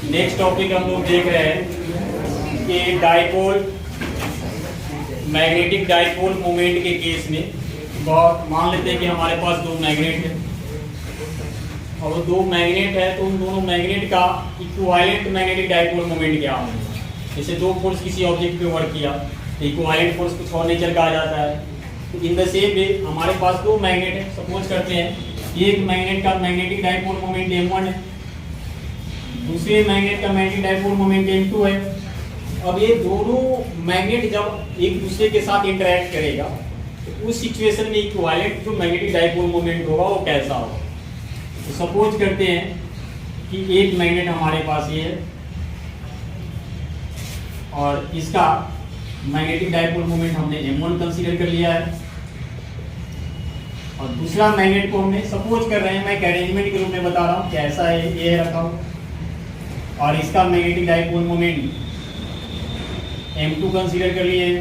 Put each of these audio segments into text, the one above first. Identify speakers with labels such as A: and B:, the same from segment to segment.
A: Next topic हम लोग देख रहे हैं कि डाइपोल, मैग्नेटिक डाइपोल मोमेंट के केस में बहुत मान लेते हैं कि हमारे पास दो मैग्नेट है और वो दो मैग्नेट है, तो उन दोनों मैग्नेट का इक्विवेलेंट मैग्नेटिक डाइपोल मोमेंट क्या होगा। जैसे दो फोर्स किसी ऑब्जेक्ट पे वर्क किया तो इक्विवेलेंट फोर्स कुछ और नेचर का आ जाता है। तो इन द सेम वे हमारे पास दो मैग्नेट है, सपोज करते हैं एक मैग्नेट का मैग्नेटिक डाइपोल मोमेंट m1 है, दूसरे मैग्नेट का मैग्नेटिक डाइपोल मोमेंट m2 है। अब ये दोनों मैग्नेट जब एक दूसरे के साथ इंटरेक्ट करेगा तो उस सिचुएशन में इक्विवेलेंट जो मैग्नेटिक डाइपोल मोमेंट होगा वो कैसा होगा। तो सपोज करते हैं कि एक मैग्नेट हमारे पास ये है और इसका मैग्नेटिक डाइपोल मोमेंट हमने m1 कंसीडर कर लिया है और दूसरा मैग्नेट को हमने सपोज कर रहे हैं, मैं एक अरेंजमेंट के रूप में बता रहा हूँ कैसा है, ये रखा हूँ और इसका magnetic dipole moment m2 consider कर लिए हैं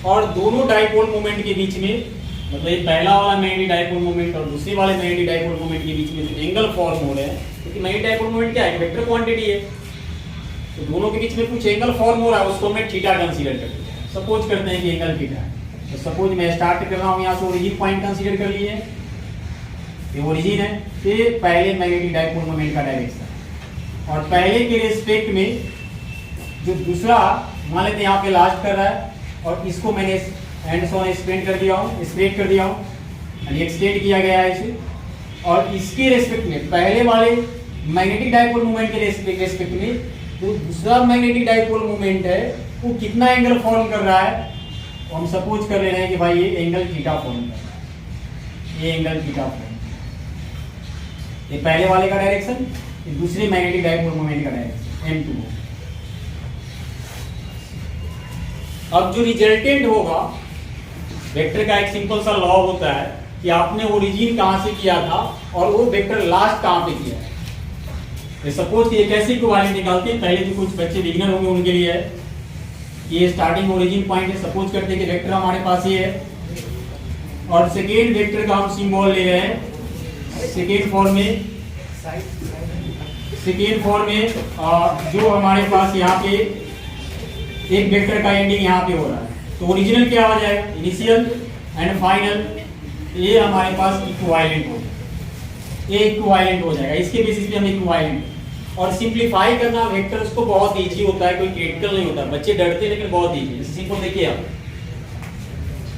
A: और दोनों डाइपोल मोमेंट के बीच में, मतलब ये पहला वाला मैग्नेटिक डाइपोल मोमेंट और दूसरे वाले मैग्नेटिक डाइपोल मोमेंट के बीच में जो एंगल फॉर्म हो रहे हैं, क्योंकि मैग्नेटिक डाइपोल मोमेंट क्या है, वेक्टर क्वांटिटी है, तो दोनों के बीच में कुछ एंगल फॉर्म हो रहा है, उसको मैं थीटा कंसीडर कर लिया। सपोज करते हैं कि एंगल थीटा है, तो सपोज मैं स्टार्ट कर रहा हूँ यहाँ से, ओरिजिन पॉइंट कंसीडर कर लिए, ये ओरिजिन है, ये पहले मैग्नेटिक डाइपोल मोमेंट का डायरेक्शन और पहले के रिस्पेक्ट में जो दूसरा मान लेते हैं यहाँ पे लास्ट कर रहा है और इसको मैंने एंड सॉन एक्सपेंड कर दिया हूँ, स्प्रेड कर दिया हूँ, यानी एक्सटेंड किया गया है इसे, और इसके रेस्पेक्ट में पहले वाले मैग्नेटिक डाइपोल मोमेंट के रेस्पेक्ट में जो दूसरा मैग्नेटिक डाइपोल मोमेंट है वो कितना एंगल फॉर्म कर रहा है, तो हम सपोज कर ले रहे हैं कि भाई ये एंगल थीटा फॉर्म कर रहा है, ये एंगल थीटा फॉर्म, ये पहले वाले का डायरेक्शन, ये दूसरे मैग्नेटिक डाइपोल मोमेंट का डायरेक्शन m2। अब जो रिजल्टेंट होगा, वेक्टर का एक सिंपल सा लॉ होता है कि आपने ओरिजिन कहां से किया था और वो वेक्टर लास्ट कहां पे किया है। सपोज ये कैसे इक्विवेलेंट निकालते हैं, पहले जो कुछ बच्चे बिगिनर होंगे उनके लिए है, ये स्टार्टिंग ओरिजिन पॉइंट है, सपोज करते हैं कि वेक्टर हमारे पास ये है और सेकेंड वेक्टर का हम सिंबल ले रहे हैं सेकेंड फॉर्म में जो हमारे पास यहाँ पे एक वेक्टर का एंडिंग यहाँ पे हो रहा है, तो ओरिजिनल क्या हो जाएगा, इनिशियल एंड फाइनल, ये हमारे पास इक्विवेलेंट हो जाएगा, ये इक्विवेलेंट हो जाएगा, इसके बेसिस पे हम इक्विवेलेंट। और सिंप्लीफाई करना वेक्टर उसको बहुत इजी होता है, कोई क्रिटिकल नहीं होता, बच्चे डरते हैं लेकिन बहुत इजी है। सिंपल देखिए आप,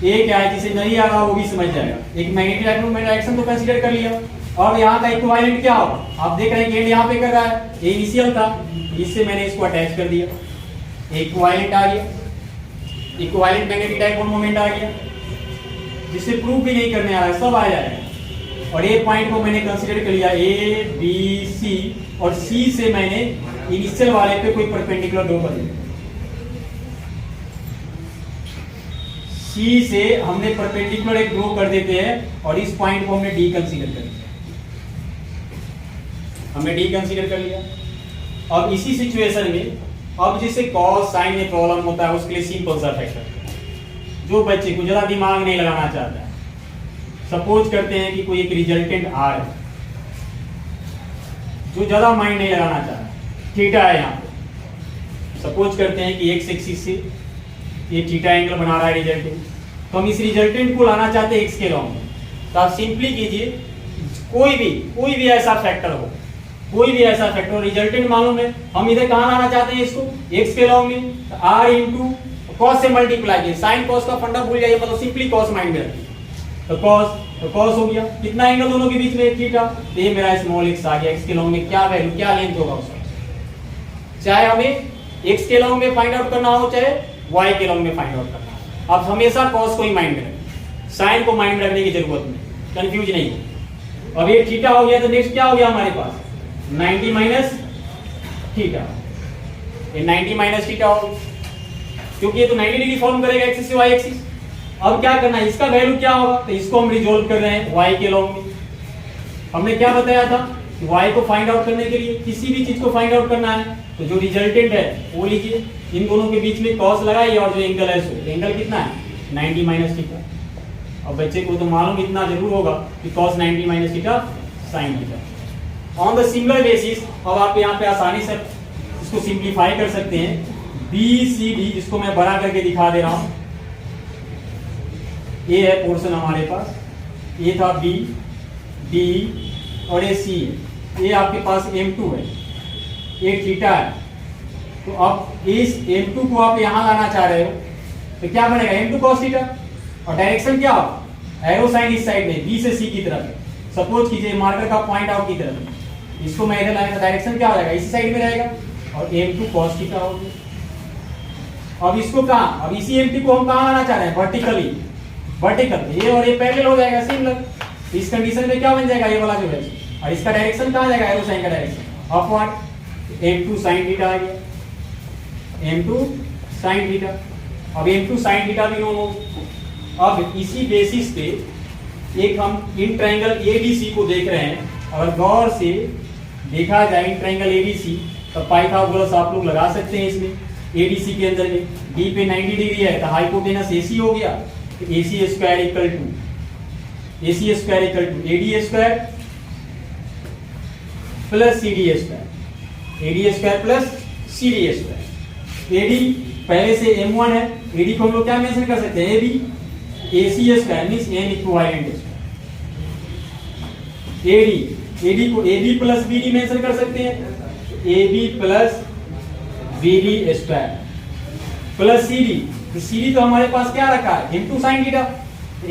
A: ये क्या है, जिसे नहीं आ रहा वो भी समझ जाएगा। एक मैग्नेटिक डायरेक्शन तो कंसीडर कर लिया, अब यहाँ का इक्विवेलेंट क्या होगा, आप देख रहे हैं कि यहाँ पे कर रहा है, ये इनिशियल था, इससे मैंने इसको अटैच कर दिया, इक्विवेलेंट आ गया, इक्विवेलेंट मैग्नेटिक डाइपोल मोमेंट आ गया, जिसे प्रूव भी नहीं करने आ रहा है, सब आ जाएगा। और ये पॉइंट को मैंने कंसीडर कर लिया ए बी सी और सी से मैंने इनिशियल वाले पे कोई परपेंडिकुलर ड्रॉ कर दिया, सी से हमने परपेंडिकुलर एक ड्रॉ कर देते हैं और इस पॉइंट को हमने डी कंसीडर कर लिया, हमने डी कंसीडर कर लिया। अब इसी सिचुएशन में अब जिसे कॉस साइन में प्रॉब्लम होता है उसके लिए सिंपल सा फैक्टर, जो बच्चे को ज्यादा दिमाग नहीं लगाना चाहता है, सपोज करते हैं कि कोई एक रिजल्टेंट आर है, जो ज्यादा माइंड नहीं लगाना चाहता, थीटा है यहाँ पे, सपोज करते हैं कि एक्स एक्सिस से ये थीटा एंगल बना रहा है रिजल्टेंट, तो हम इस रिजल्टेंट को लाना चाहते हैं एक्स के लॉन्ग में, तो आप सिंपली कीजिए, कोई भी ऐसा फैक्टर हो, कोई भी ऐसा फैक्टर रिजल्टेंट मालूम है, हम इधर कहाँ लाना चाहते हैं इसको, एक्स के लॉन्ग में, आर इंटू कॉस से मल्टीप्लाई किए, साइन कॉस का फंडा भूल जाइए, मतलब सिंपली कॉस माइंड में रखिए, तो कॉस हो गया, कितना एंगल दोनों के बीच में, थीटा, तो ये मेरा स्मॉल एक्स आ गया, एक्स के लॉन्ग में क्या वैल्यू, क्या लेंथ होगा उसका, चाहे हमें एक्स के लॉन्ग में फाइंड आउट करना हो चाहे वाई के लॉन्ग में फाइंड आउट करना हो, आप हमेशा कॉस को ही माइंड में रखें, साइन को माइंड में रखने की जरूरत नहीं, कंफ्यूज नहीं। अब ये थीटा हो गया, तो नेक्स्ट क्या हो गया हमारे पास, 90 माइनस थीटा, ये 90 माइनस थीटा हो, क्योंकि ये तो 90 डिग्री फॉर्म करेगा एक्सिस से वाई एक्सिस। अब क्या करना है, इसका वैल्यू क्या होगा, तो इसको हम रिजोल्व कर रहे हैं वाई के लॉन्ग में। हमने क्या बताया था कि वाई को फाइंड आउट करने के लिए किसी भी चीज को फाइंड आउट करना है, तो जो रिजल्टेंट है वो लीजिए, इन दोनों के बीच में कॉस लगाइए और जो एंगल है सो एंगल कितना है 90 माइनस थीटा। अब बच्चे को तो मालूम इतना जरूर होगा कि cos 90 minus theta sin theta. On the similar basis अब आप यहाँ पे आसानी से इसको सिंप्लीफाई कर सकते हैं। बी सी डी, इसको मैं बड़ा करके दिखा दे रहा हूं। ये है पोर्शन हमारे पास, ये था बी, डी और ये सी है। ये आपके पास M2 है, ये थीटा है। तो अब इस M2 को आप यहां लाना चाह रहे हो तो क्या बनेगा, M2 cos थीटा, और डायरेक्शन क्या हो, एरो साइन इस साइड में B से C की तरफ। सपोज कीजिए मार्कर का पॉइंट आउट की तरफ, इसको मैं इधर लाया तो डायरेक्शन क्या हो जाएगा, इसी साइड में रहेगा, और M2 cos थीटा हो गया। अब इसको कहां, अब इसी M2 को हम कहां लाना चाह रहे हैं, वर्टिकली, वर्टिकल, ये और ये पैरेलल हो जाएगा सिमिलर। इस कंडीशन में क्या बन जाएगा, ये वाला जो है, और इसका डायरेक्शन कहां जाएगा, एरो साइन का direction upward. M2 sin theta आ गया, M2 sin थीटा। अब M2 sin थीटा भी नो हो। अब इसी बेसिस पे एक हम इन ट्रायंगल ABC को देख रहे हैं, अगर गौर से देखा जाए इन ट्रायंगल ABC, तो पाइथागोरस आप लोग लगा सकते हैं इसमें। ABC के अंदर में D पे 90 डिग्री है तो हाइपोटेनस AC हो गया, तो AC square equal to AD square plus CD square, AD square plus CD square. AD पहले से M1 है, AD को हम लोग क्या मेंशन कर सकते हैं, AC square means N equivalent square. AD को AB प्लस BD मेंशन कर सकते हैं, AB plus BD square plus CD। तो CD तो हमारे पास क्या रखा है, M2 sin theta,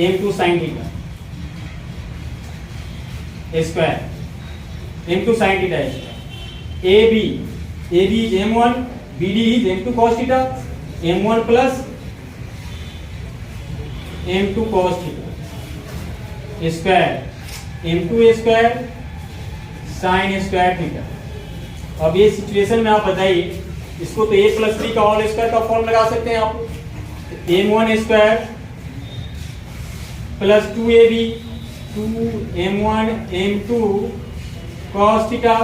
A: M2 sin theta square, M2 sin theta square. AB is M1, BD is M2 cos theta, M1 plus M2 cos theta square, M2 square sin square theta. अब ये situation में आप बताइए, इसको तो a plus 3 का whole square का form लगा सकते हैं आप। M1 square plus 2AB 2M1 M2 cos theta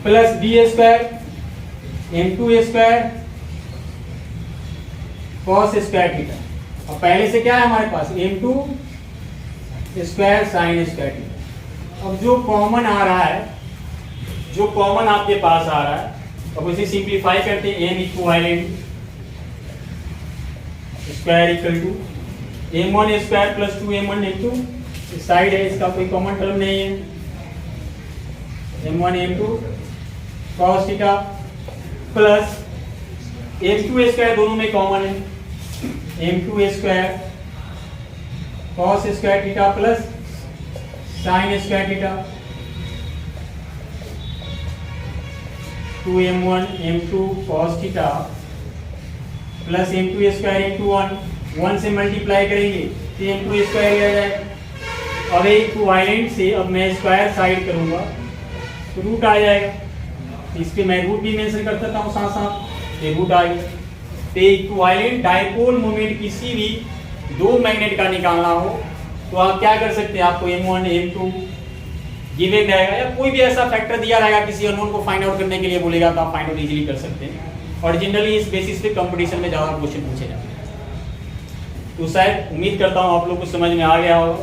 A: plus B square M2 square cos square theta. अब पहले से क्या है हमारे पास, M2 square sin square theta. अब जो कॉमन आ रहा है, जो कॉमन आपके पास आ रहा है, अब उसे सिंप्लीफाई करते हैं। M equivalent square equal to M1 square plus 2M1 M2, side है, इसका कोई कॉमन टर्म नहीं है। M1 M2 cos theta plus M2 square, दोनों में कॉमन है, M2 square cos square theta plus sin square theta, 2M1 M2 cos theta plus M2 square into 1 से multiply करेंगे तो M2 स्क्वायर ही आ जाएगा। अब इक्विवेलेंट से अब मैं स्क्वायर साइड करूंगा तो रूट आ जाएगा, इस पे मैं रूट भी मेंशन कर सकता हूँ साथ साथ, ये रूट आ गया। तो इक्विवेलेंट डाइपोल मोमेंट किसी भी दो मैग्नेट का निकालना हो तो आप क्या कर सकते हैं, आपको M1 M2 गिवन रहेगा या कोई भी ऐसा फैक्टर दिया रहेगा किसी अननोन को फाइंड आउट करने के लिए बोलेगा तो आप फाइंड आउट इजीली कर सकते हैं। और जनरली इस बेसिस पे कंपटीशन में ज़्यादा क्वेश्चन पूछे जाते हैं। तो शायद उम्मीद करता हूँ आप लोग को समझ में आ गया होगा।